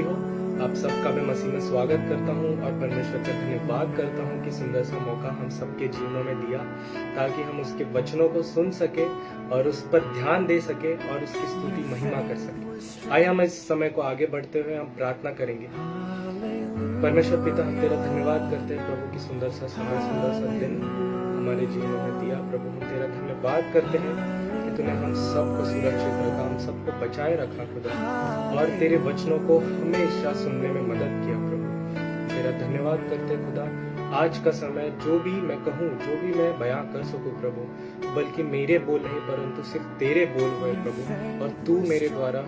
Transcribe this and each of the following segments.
हो। आप सबका मैं मसीह में स्वागत करता हूं और परमेश्वर का धन्यवाद करता हूं कि सुंदर सा मौका हम सबके जीवनों में दिया ताकि हम उसके वचनों को सुन सके और उस पर ध्यान दे सके और उसकी स्तुति महिमा कर सके। आइए हम इस समय को आगे बढ़ते हुए हम प्रार्थना करेंगे। परमेश्वर पिता, हम तेरा धन्यवाद करते हैं प्रभु की सुंदर सा समय, सुंदर सा दिन हमारे जीवनों में दिया। प्रभु हम तेरा धन्यवाद करते हैं कि तूने हम सबको सुरक्षित रखा, हम सबको बचाए रखा खुदा, और तेरे वचनों को हमेशा सुनने में मदद किया। प्रभु तेरा धन्यवाद करते खुदा, आज का समय जो भी मैं कहूँ, जो भी मैं बयां कर सकूं प्रभु, बल्कि मेरे बोल नहीं परंतु सिर्फ तेरे बोल हुए प्रभु, और तू मेरे द्वारा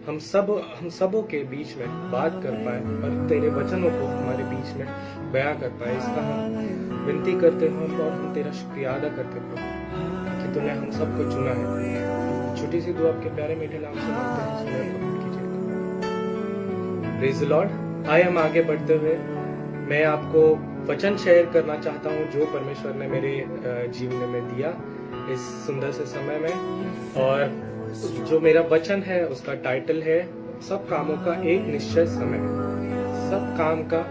हम सबों के बीच में बात कर पाए और तेरे वचनों को हमारे बीच में बयां कर पाए। इसका हम विनती करते हैं और हम तेरा शुक्रिया अदा करते प्रभु कि तूने हम सबको चुना है। छोटी सी दुआ आपके प्यारे मीठे नाम से मांगते हैं, सुने कबूल कीजिए। Praise the Lord. आइए हम आगे बढ़ते हुए मैं आपको वचन शेयर करना चाहता हूँ जो परमेश्वर ने मेरे जीवन में दिया इस सुंदर से समय में। और जो मेरा वचन है उसका टाइटल है सब कामों का एक निश्चय समय। सब काम का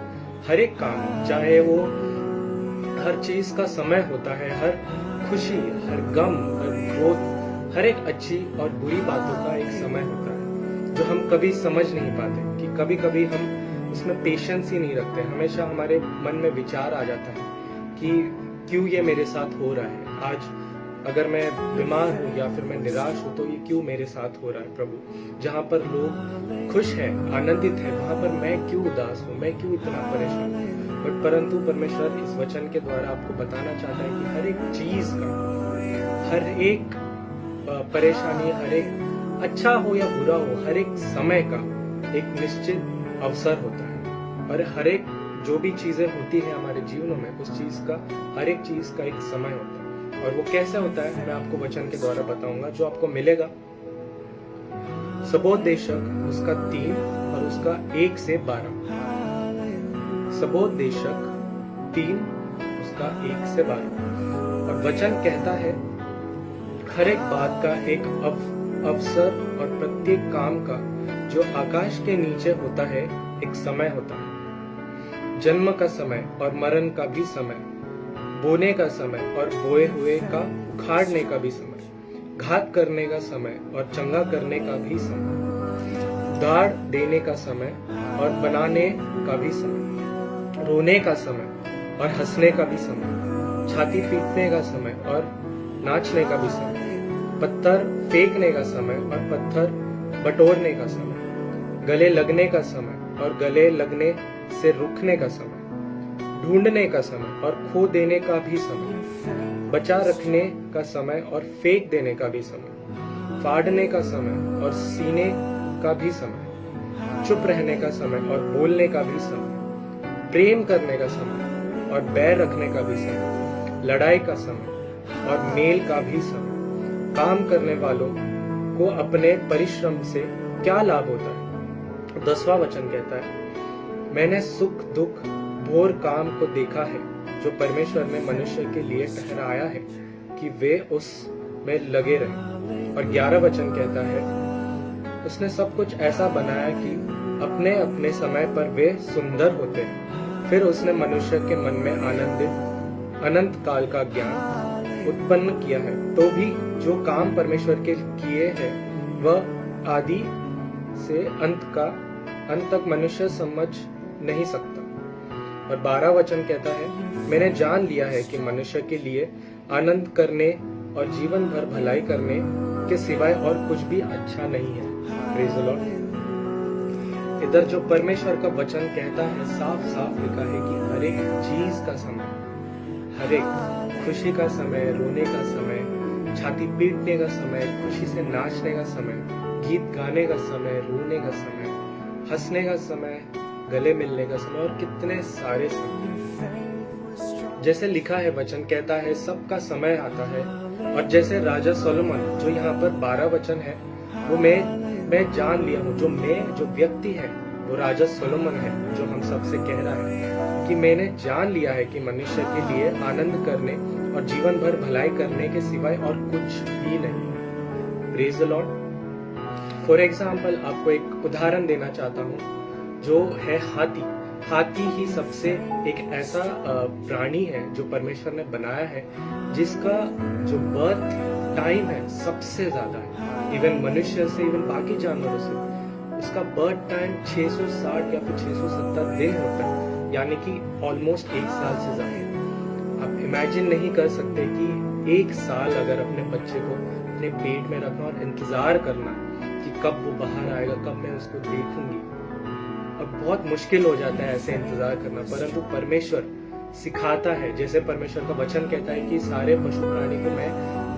हर एक काम, चाहे वो हर चीज का समय होता है, हर खुशी, हर गम, हर क्रोध, हर एक अच्छी और बुरी बातों का एक समय होता है जो हम कभी समझ नहीं पाते। कि कभी कभी हम उसमें पेशेंस ही नहीं रखते। हमेशा हमारे मन में विचार आ जाता है कि क्यों ये मेरे साथ हो रहा है। आज अगर मैं बीमार हूँ या फिर मैं निराश हूँ तो ये क्यों मेरे साथ हो रहा है प्रभु। जहाँ पर लोग खुश हैं, आनंदित हैं, वहां पर मैं क्यों उदास हूँ, मैं क्यों इतना परेशान हूँ। परंतु परमेश्वर इस वचन के द्वारा आपको बताना चाहता है कि हर एक चीज का, हर एक परेशानी, हर एक अच्छा हो या बुरा हो, हर एक समय का एक निश्चित अवसर होता है। और हर एक जो भी चीजें होती है हमारे जीवनों में, उस चीज का, हर एक चीज का एक समय होता है। और वो कैसे होता है मैं आपको वचन के द्वारा बताऊंगा जो आपको मिलेगा सबोदेशक उसका 3 और उसका 1 से 12। सबोदेशक 3 उसका 1 से 12। और वचन कहता है हर एक बात का एक अवसर और प्रत्येक काम का जो आकाश के नीचे होता है एक समय होता है। जन्म का समय और मरण का भी समय, बोने का समय और बोए हुए का उखाड़ने का भी समय, घात करने का समय और चंगा करने का भी समय, दाढ़ देने का समय और बनाने का भी समय, रोने का समय और हंसने का भी समय, छाती पीटने का समय और नाचने का भी समय, पत्थर फेंकने का समय और पत्थर बटोरने का समय, गले लगने का समय और गले लगने से रुकने का समय, ढूंढने का समय और खो देने का भी समय, बचा रखने का समय और फेंक देने का भी समय, फाड़ने का समय और सीने का भी समय, चुप रहने का समय और बोलने का भी समय, प्रेम करने का समय और बैर रखने का भी समय, लड़ाई का समय और मेल का भी समय। काम करने वालों को अपने परिश्रम से क्या लाभ होता है। 10वां वचन कहता है मैंने सुख दुख घोर काम को देखा है जो परमेश्वर ने मनुष्य के लिए ठहराया है कि वे उस में लगे रहें। और 11 वचन कहता है उसने सब कुछ ऐसा बनाया कि अपने अपने समय पर वे सुंदर होते हैं। फिर उसने मनुष्य के मन में अनंत काल का ज्ञान उत्पन्न किया है। तो भी जो काम परमेश्वर के किए हैं वह आदि से अंत तक मनुष्य समझ नहीं सकता। और 12 वचन कहता है मैंने जान लिया है कि मनुष्य के लिए आनंद करने और जीवन भर भलाई करने के सिवाय और कुछ भी अच्छा नहीं है। Praise the Lord. इधर जो परमेश्वर का वचन कहता है साफ साफ लिखा है कि हर एक चीज का समय, हर एक खुशी का समय, रोने का समय, छाती पीटने का समय, खुशी से नाचने का समय, गीत गाने का समय, रोने का समय, हंसने का समय, गले मिलने का समय और कितने सारे समय। जैसे लिखा है वचन कहता है सबका समय आता है। और जैसे राजा सोलोमन जो यहाँ पर 12 वचन है वो मैं जान लिया हूँ, जो व्यक्ति है वो राजा सोलोमन है जो हम सबसे कह रहा है कि मैंने जान लिया है कि मनुष्य के लिए आनंद करने और जीवन भर भलाई करने के सिवाय और कुछ भी नहीं। Praise the Lord. For example आपको एक उदाहरण देना चाहता हूँ। जो है हाथी। हाथी ही सबसे एक ऐसा प्राणी है जो परमेश्वर ने बनाया है जिसका जो बर्थ टाइम है सबसे ज्यादा है, इवन मनुष्य से, इवन बाकी जानवरों से। उसका बर्थ टाइम 660 या फिर 670 दिन होता है, यानी कि ऑलमोस्ट 1 साल से ज्यादा। आप इमेजिन नहीं कर सकते कि 1 साल अगर अपने बच्चे को अपने पेट में रखना और इंतजार करना कि कब वो बाहर आएगा, कब मैं उसको देखूंगी, अब बहुत मुश्किल हो जाता है ऐसे इंतजार करना। परंतु परमेश्वर सिखाता है, जैसे परमेश्वर का वचन कहता है कि सारे पशु प्राणी को मैं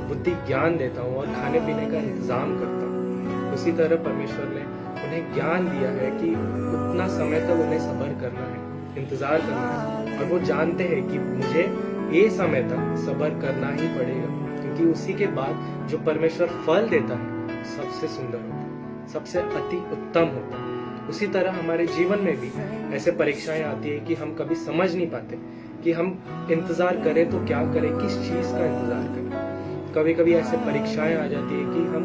बुद्धि ज्ञान देता हूँ और खाने पीने का इंतजाम करता हूँ। उसी तरह परमेश्वर ने उन्हें ज्ञान दिया है कि उतना समय तक उन्हें सब्र करना है, इंतजार करना है, और वो जानते हैं कि मुझे ये समय तक सब्र करना ही पड़ेगा, क्योंकि उसी के बाद जो परमेश्वर फल देता है सबसे सुंदर होता है, सबसे अति उत्तम होता है। उसी तरह हमारे जीवन में भी ऐसे परीक्षाएं आती है कि हम कभी समझ नहीं पाते कि हम इंतजार करें तो क्या करें, किस चीज का इंतजार करें। कभी कभी ऐसे परीक्षाएं आ जाती है कि हम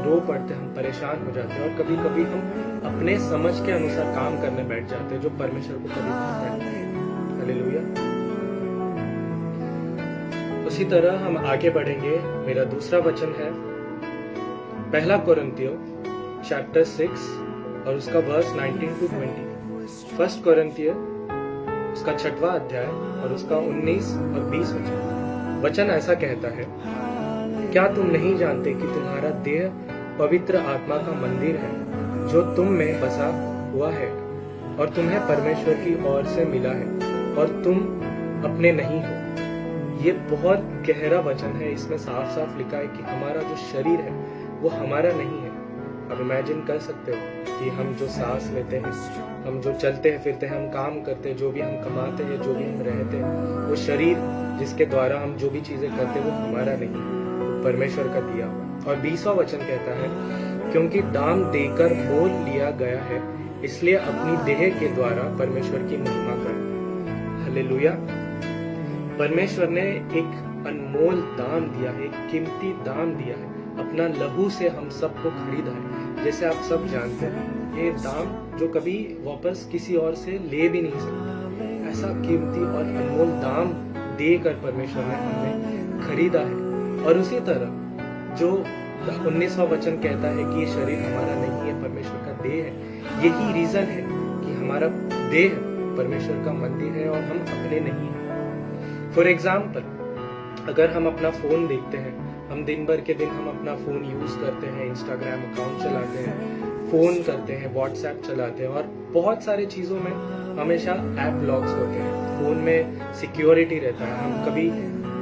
रो पड़ते, हम परेशान हो जाते हैं, और कभी कभी हम अपने समझ के अनुसार काम करने बैठ जाते हैं जो परमेश्वर को कभी भाता नहीं है। हालेलुया। उसी तरह हम आगे बढ़ेंगे। मेरा दूसरा वचन है 1 कोरिन्थियों चैप्टर 6 और उसका वर्स 19 to 20। 1 कोरिन्थियों उसका 6वां अध्याय और उसका 19 और 20 वचन ऐसा कहता है, क्या तुम नहीं जानते कि तुम्हारा देह पवित्र आत्मा का मंदिर है जो तुम में बसा हुआ है और तुम्हें परमेश्वर की ओर से मिला है और तुम अपने नहीं हो। ये बहुत गहरा वचन है। इसमें साफ साफ लिखा है कि हमारा जो शरीर है वो हमारा नहीं है। आप इमेजिन कर सकते हो कि हम जो सांस लेते हैं, हम जो चलते हैं फिरते हैं, हम काम करते हैं, जो भी हम कमाते हैं, जो भी हम रहते हैं, वो शरीर जिसके द्वारा हम जो भी चीजें करते हैं वो हमारा नहीं है, वो परमेश्वर का दिया हुआ। और 20वां वचन कहता है, क्योंकि दाम देकर मोल लिया गया है, इसलिए अपनी देह के द्वारा परमेश्वर की महिमा करें। हालेलुया। परमेश्वर ने एक अनमोल दाम दिया है, एक कीमती दाम दिया है, अपना लहू से हम सबको खरीदा है। जैसे आप सब जानते हैं, ये दाम जो कभी वापस किसी और से ले भी नहीं सकता, ऐसा कीमती और अनमोल दाम देकर परमेश्वर ने हमें खरीदा है। और उसी तरह जो 19वां वचन कहता है कि ये शरीर हमारा नहीं है, परमेश्वर का देह है। यही रीजन है कि हमारा देह परमेश्वर का मंदिर है और हम अपने नहीं हैं। फॉर एग्जाम्पल, अगर हम अपना फोन देखते हैं, हम दिन भर के दिन हम अपना फोन यूज करते हैं, इंस्टाग्राम अकाउंट चलाते हैं, फोन करते हैं, व्हाट्सएप चलाते हैं, और बहुत सारी चीजों में हमेशा ऐप लॉक्स होते हैं। फोन में सिक्योरिटी रहता है, हम कभी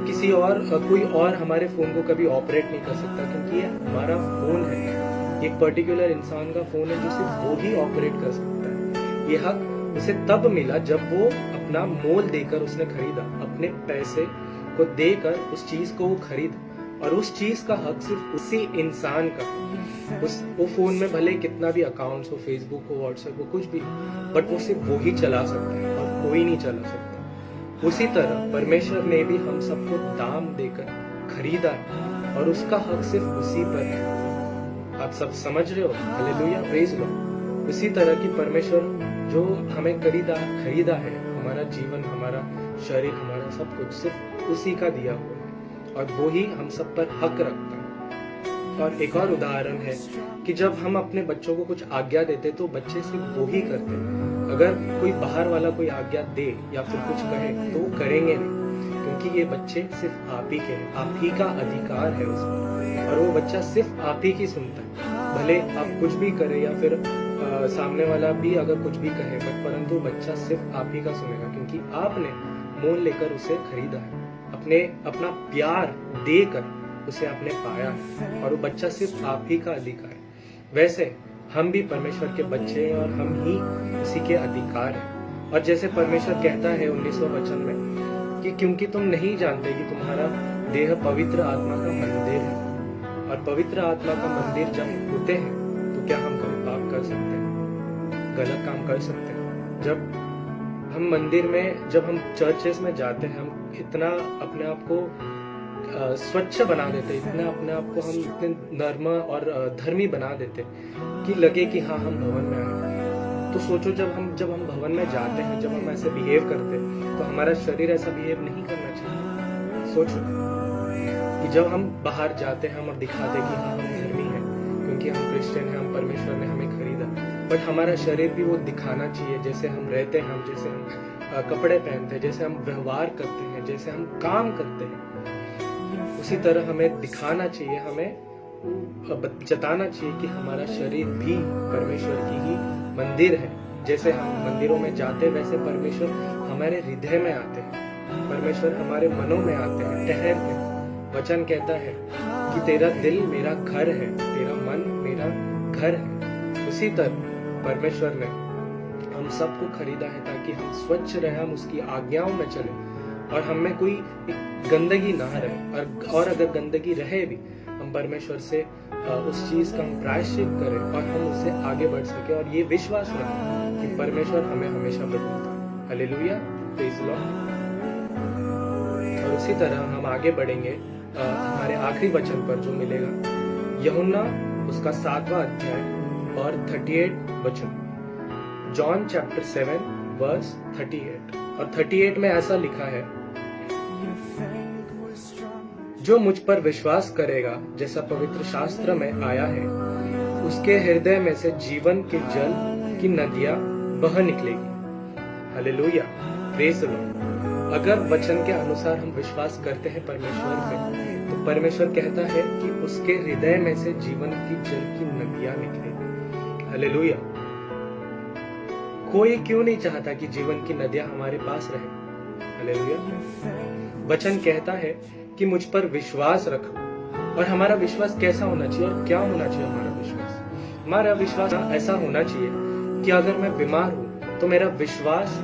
किसी और कोई और हमारे फोन को कभी ऑपरेट नहीं कर सकता, क्योंकि ये हमारा फोन है। एक पर्टिकुलर इंसान का फोन है जो सिर्फ वो ही ऑपरेट कर सकता है। ये हक उसे तब मिला जब वो अपना मोल देकर उसने खरीदा, अपने पैसे को देकर उस चीज को वो खरीदा, और उस चीज का हक सिर्फ उसी इंसान का। वो फोन में भले कितना भी अकाउंट्स हो, फेसबुक हो, व्हाट्सएप हो, कुछ भी, बट वो सिर्फ वो ही चला सकता है और कोई नहीं चला सकता। उसी तरह परमेश्वर ने भी हम सबको दाम देकर खरीदा है और उसका हक सिर्फ उसी पर है। आप सब समझ रहे हो? Hallelujah, praise Lord. उसी तरह की परमेश्वर जो हमें खरीदा है, हमारा जीवन, हमारा शरीर, हमारा सब कुछ सिर्फ उसी का दिया हुआ है, और वो ही हम सब पर हक रखता है। और एक और उदाहरण है कि जब हम अपने बच्चों को कुछ आज्ञा देते तो बच्चे सिर्फ वो ही करते हैं। अगर कोई बाहर वाला कोई आज्ञा दे या फिर कुछ कहे तो वो करेंगे नहीं, क्योंकि ये बच्चे सिर्फ आप ही के हैं, आप ही का अधिकार है उसमें, और वो बच्चा सिर्फ आप ही की सुनता है। भले आप कुछ भी करें या फिर सामने वाला भी अगर कुछ भी कहे, परंतु बच्चा सिर्फ आप ही का सुनेगा, क्योंकि आपने मोल लेकर उसे खरीदा है, अपना प्यार देकर उसे आपने पाया है, और वो बच्चा सिर्फ आप ही का अधिकार है। वैसे हम भी परमेश्वर के बच्चे हैं और हम ही उसी के अधिकार हैं। और जैसे परमेश्वर कहता है 19वें वचन में कि क्योंकि तुम नहीं जानते कि तुम्हारा देह पवित्र आत्मा का मंदिर है, और पवित्र आत्मा का मंदिर जब होते हैं तो क्या हम कभी पाप कर सकते हैं, गलत काम कर सकते हैं? जब हम मंदिर में, जब हम चर्चेस में जाते हैं, हम इतना अपने आप को स्वच्छ बना देते, इतना अपने आप को हम इतने नर्म और धर्मी बना देते कि लगे कि हाँ, हम भवन में आए। तो सोचो जब हम भवन में जाते हैं, जब हम ऐसे बिहेव करते हैं, तो हमारा शरीर ऐसा बिहेव नहीं करना चाहिए। सोचो कि जब हम बाहर जाते हैं, हम दिखाते कि हाँ हम धर्मी हैं, क्योंकि हम क्रिश्चियन हैं, हम परमेश्वर ने हमें खरीदा, बट हमारा शरीर भी वो दिखाना चाहिए, जैसे हम रहते हैं, जैसे हम कपड़े पहनते हैं, जैसे हम व्यवहार करते हैं, जैसे हम काम करते हैं, उसी तरह हमें दिखाना चाहिए, हमें जताना चाहिए कि हमारा शरीर भी परमेश्वर की ही मंदिर है। जैसे हम मंदिरों में जाते हैं, वैसे परमेश्वर हमारे हृदय में आते हैं, परमेश्वर हमारे मनों में आते हैं, ठहरते हैं। वचन कहता है कि तेरा दिल मेरा घर है, तेरा मन मेरा घर है। उसी तरह परमेश्वर ने हम सबको खरीदा है ताकि हम स्वच्छ रहे, हम उसकी आज्ञाओं में चले और हम में कोई गंदगी ना रहे, और अगर गंदगी रहे भी हम परमेश्वर से उस चीज का हम प्रायश्चित करें और हम उससे आगे बढ़ सके और ये विश्वास रखें कि परमेश्वर हमें हमेशा बदलता है। Hallelujah, praise Lord. और उसी तरह हम आगे बढ़ेंगे हमारे आखिरी वचन पर जो मिलेगा, यूहन्ना उसका 7वां अध्याय और 38 वचन। जॉन चैप्टर 7 वर्स 38 और 38 में ऐसा लिखा है, जो मुझ पर विश्वास करेगा, जैसा पवित्र शास्त्र में आया है, उसके हृदय में से जीवन के जल की नदियां बह निकलेगी। Hallelujah, praise the Lord. अगर वचन के अनुसार हम विश्वास करते हैं परमेश्वर में, तो परमेश्वर कहता है कि उसके हृदय में से जीवन की जल की नदियां निकलेगी। हालेलुया। कोई क्यों नहीं चाहता कि जीवन की नदियां हमारे पास रहे? हालेलुया। वचन कहता है कि मुझ पर विश्वास रखो। और हमारा विश्वास कैसा होना चाहिए और क्या होना चाहिए हमारा विश्वास? हमारा विश्वास ऐसा होना चाहिए कि अगर मैं बीमार हूं तो मेरा विश्वास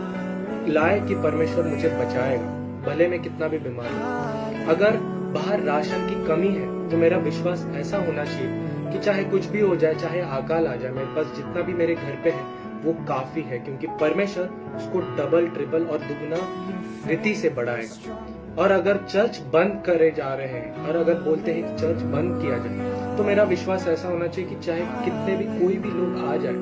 लाए कि परमेश्वर मुझे बचाएगा, भले मैं कितना भी बीमार हूं। अगर बाहर राशन की कमी है तो मेरा विश्वास ऐसा होना चाहिए कि चाहे कुछ भी हो जाए, चाहे अकाल आ जाए, मेरे पास जितना भी मेरे घर पे है वो काफी है, क्योंकि परमेश्वर उसको डबल ट्रिपल और दुगना रीति से बढ़ाएगा। और अगर चर्च बंद करे जा रहे हैं और अगर बोलते हैं कि चर्च बंद किया जाए, तो मेरा विश्वास ऐसा होना चाहिए कि चाहे कितने भी कोई भी लोग आ जाए,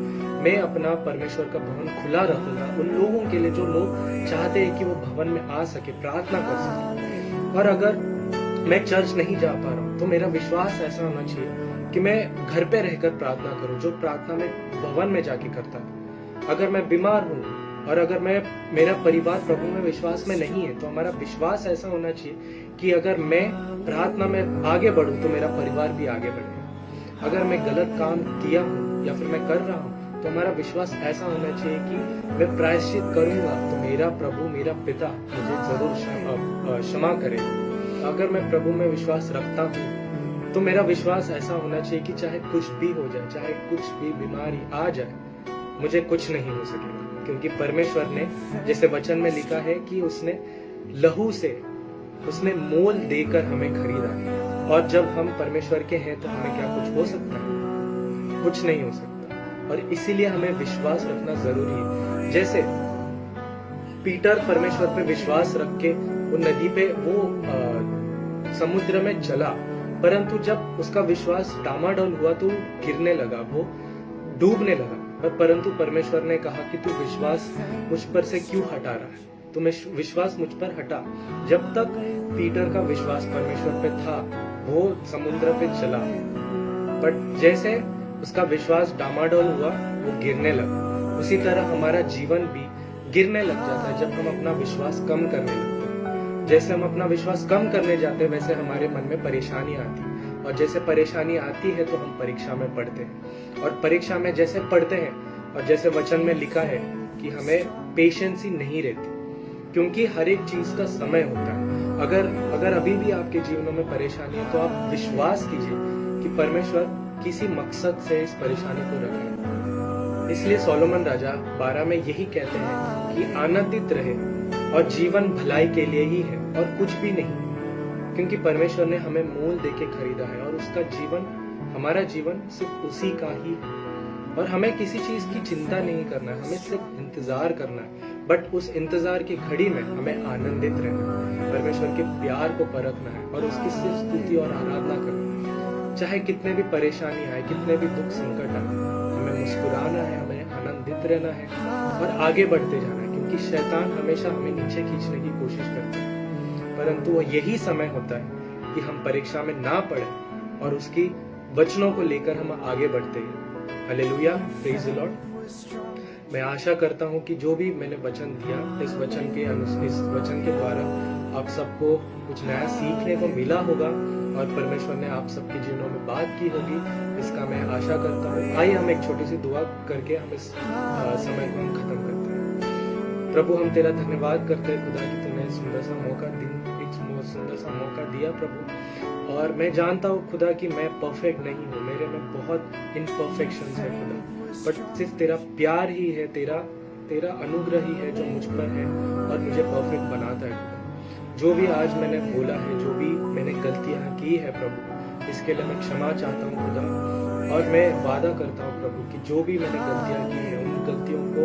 मैं अपना परमेश्वर का भवन खुला रखूंगा उन लोगों के लिए जो लोग चाहते हैं कि वो भवन में आ सके, प्रार्थना कर सके। और अगर मैं चर्च नहीं जा पा रहा हूँ तो मेरा विश्वास ऐसा होना चाहिए कि मैं घर पे रहकर प्रार्थना करूं, जो प्रार्थना में भवन में जाके करता था। अगर मैं बीमार हूँ और अगर मेरा परिवार प्रभु में विश्वास में नहीं है, तो हमारा विश्वास ऐसा होना चाहिए कि अगर मैं प्रार्थना में आगे बढ़ूं तो मेरा परिवार भी आगे बढ़ेगा। अगर मैं गलत काम किया हूं या फिर मैं कर रहा हूं, तो हमारा विश्वास ऐसा होना चाहिए कि मैं प्रायश्चित करूंगा तो मेरा प्रभु, मेरा पिता मुझे जरूर क्षमा करेगा। अगर मैं प्रभु में विश्वास रखता हूँ तो मेरा विश्वास ऐसा होना चाहिए कि चाहे कुछ भी हो जाए, चाहे कुछ भी बीमारी आ जाए, मुझे कुछ नहीं हो सकेगा, क्योंकि परमेश्वर ने, जैसे वचन में लिखा है कि उसने लहू से, उसने मोल देकर हमें खरीदा। और जब हम परमेश्वर के हैं तो हमें क्या कुछ हो सकता है? कुछ नहीं हो सकता। और इसीलिए हमें विश्वास रखना जरूरी है। जैसे पीटर परमेश्वर पे विश्वास रख के वो नदी पे वो समुद्र में चला, परंतु जब उसका विश्वास डामाडोल हुआ तो गिरने लगा, वो डूबने लगा। परंतु परमेश्वर ने कहा कि तू विश्वास मुझ पर से क्यों हटा रहा है? तुम विश्वास मुझ पर हटा। जब तक पीटर का विश्वास परमेश्वर पे था, वो समुद्र पे चला, बट जैसे उसका विश्वास डामाडोल हुआ, वो गिरने लगा। उसी तरह हमारा जीवन भी गिरने लग जाता है जब हम अपना विश्वास कम करने लगते हैं। जैसे हम अपना विश्वास कम करने जाते हैं, वैसे हमारे मन में परेशानी आती है, और जैसे परेशानी आती है तो हम परीक्षा में पढ़ते हैं, और परीक्षा में जैसे पढ़ते हैं, और जैसे वचन में लिखा है कि हमें पेशेंस ही नहीं रहती, क्योंकि हर एक चीज का समय होता है। अगर अभी भी आपके जीवनों में परेशानी है तो आप विश्वास कीजिए कि परमेश्वर किसी मकसद से इस परेशानी को रखा है। इसलिए सोलोमन राजा 12 में यही कहते हैं कि आनंदित रहे, और जीवन भलाई के लिए ही है और कुछ भी नहीं, क्योंकि परमेश्वर ने हमें मोल देके खरीदा है और उसका जीवन, हमारा जीवन सिर्फ उसी का ही है। और हमें किसी चीज की चिंता नहीं करना है, हमें सिर्फ इंतजार करना है, बट उस इंतजार की घड़ी में हमें आनंदित रहना है, परमेश्वर के प्यार को परखना है और उसकी सिर्फ स्तुति और आराधना करना है। चाहे कितने भी परेशानी आए, कितने भी दुख संकट आए, हमें मुस्कुराना है, हमें आनंदित शांत रहना है और आगे बढ़ते जाना है, क्योंकि शैतान हमेशा हमें नीचे खींचने की कोशिश करता है, परंतु वो यही समय होता है कि हम परीक्षा में ना पड़े और उसकी वचनों को लेकर हम आगे बढ़ते हैं। Hallelujah, praise the Lord. मैं आशा करता हूं कि जो भी मैंने वचन दिया, इस वचन के द्वारा आप सबको कुछ नया सीखने को मिला होगा और परमेश्वर ने आप सबके जीवनों में बात की होगी, इसका मैं आशा करता हूँ। आइए हम एक छोटी सी दुआ करके हम इस समय को हम खत्म करते हैं। प्रभु, हम तेरा धन्यवाद करते हैं खुदा कि तूने सुंदर सा मौका दिया प्रभु, और मैं जानता हूँ खुदा कि मैं परफेक्ट नहीं हूँ, मेरे में बहुत इम्परफेक्शंस है खुदा, बट सिर्फ तेरा प्यार ही है, तेरा अनुग्रह ही है जो मुझ पर है और मुझे परफेक्ट बनाता है खुदा। जो भी आज मैंने बोला है, जो भी मैंने गलतियां की है प्रभु, इसके लिए मैं क्षमा चाहता हूँ खुदा, और मैं वादा करता हूँ प्रभु कि जो भी मैंने गलतियां की है उन गलतियों को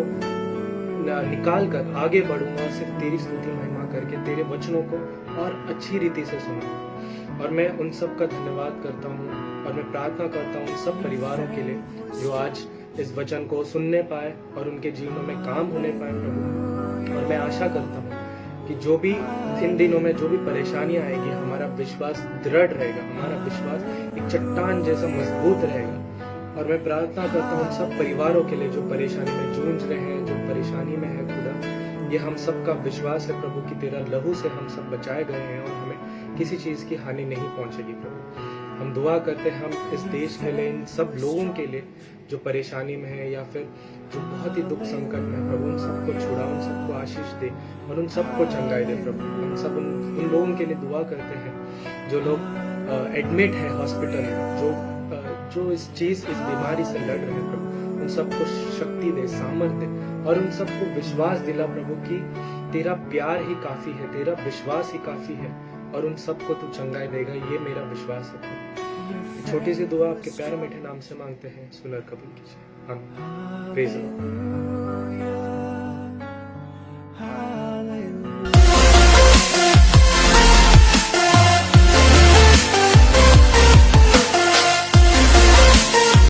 निकाल कर आगे बढ़ूंगा, सिर्फ तेरी स्तुति महिमा करके तेरे वचनों को और अच्छी रीति से सुनूंगा। और मैं उन सब का धन्यवाद करता हूँ और मैं प्रार्थना करता हूँ सब परिवारों के लिए जो आज इस वचन को सुनने पाए और उनके जीवनों में काम होने पाए प्रभु। और मैं आशा करता हूँ कि जो भी इन दिनों में जो भी परेशानियां आएगी, हमारा विश्वास दृढ़ रहेगा, हमारा विश्वास एक चट्टान जैसा मजबूत रहेगा। और मैं प्रार्थना करता हूँ सब परिवारों के लिए जो परेशानी में जूझ रहे हैं, जो परेशानी में है खुदा, ये हम सब का विश्वास है प्रभु कि तेरा लहू से हम सब बचाए गए हैं और हमें किसी चीज की हानि नहीं पहुंचेगी प्रभु। हम दुआ करते हैं हम इस देश के लिए, इन सब लोगों के लिए जो परेशानी में है या फिर जो बहुत ही दुख संकट में है प्रभु, उन सबको छुड़ा, उन सबको आशीष दे और उन सबको चंगाई दे प्रभु। हम सब उन लोगों के लिए दुआ करते हैं जो लोग एडमिट है हॉस्पिटल में, जो इस बीमारी से लड़ रहे हैं प्रभु, उन सबको शक्ति दे, सामर्थ्य दे और उन सबको विश्वास दिला प्रभु कि तेरा प्यार ही काफी है, तेरा विश्वास ही काफी है और उन सबको तू चंगाई देगा, ये मेरा विश्वास है। छोटी सी दुआ आपके प्यारे मीठे नाम से मांगते हैं, सुनकर कबूल कीजिए। हम प्रेज़ द लॉर्ड।